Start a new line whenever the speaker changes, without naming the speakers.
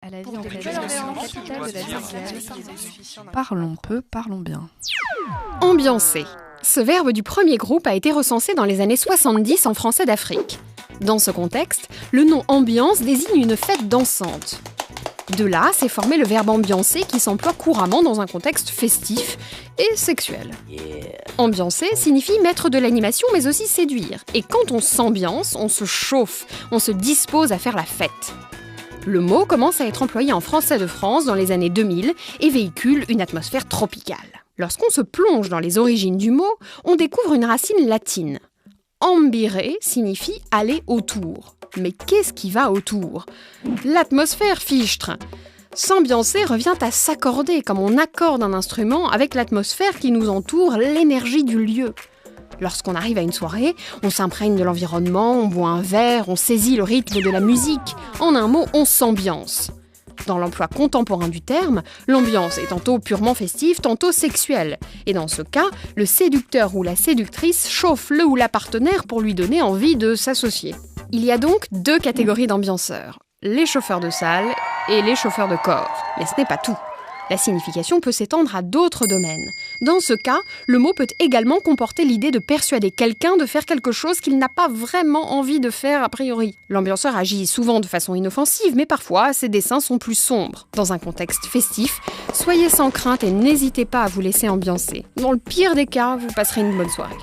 à la ville
Pour
de
que
la
tu
nation,
aies
capitale de la
raison.
ville.
Parlons peu, parlons bien.
Ambiancer. Ce verbe du premier groupe a été recensé dans les années 70 en français d'Afrique. Dans ce contexte, le nom ambiance désigne une fête dansante. De là s'est formé le verbe ambiancer qui s'emploie couramment dans un contexte festif et sexuel. Ambiancer signifie mettre de l'animation mais aussi séduire. Et quand on s'ambiance, on se chauffe, on se dispose à faire la fête. Le mot commence à être employé en français de France dans les années 2000 et véhicule une atmosphère tropicale. Lorsqu'on se plonge dans les origines du mot, on découvre une racine latine. Ambire signifie aller autour. Mais qu'est-ce qui va autour ? L'atmosphère, fichtre. S'ambiancer revient à s'accorder comme on accorde un instrument avec l'atmosphère qui nous entoure, l'énergie du lieu. Lorsqu'on arrive à une soirée, on s'imprègne de l'environnement, on boit un verre, on saisit le rythme de la musique. En un mot, on s'ambiance. Dans l'emploi contemporain du terme, l'ambiance est tantôt purement festive, tantôt sexuelle. Et dans ce cas, le séducteur ou la séductrice chauffe le ou la partenaire pour lui donner envie de s'associer. Il y a donc 2 catégories d'ambianceurs, les chauffeurs de salle et les chauffeurs de corps. Mais ce n'est pas tout. La signification peut s'étendre à d'autres domaines. Dans ce cas, le mot peut également comporter l'idée de persuader quelqu'un de faire quelque chose qu'il n'a pas vraiment envie de faire a priori. L'ambianceur agit souvent de façon inoffensive, mais parfois ses desseins sont plus sombres. Dans un contexte festif, soyez sans crainte et n'hésitez pas à vous laisser ambiancer. Dans le pire des cas, vous passerez une bonne soirée.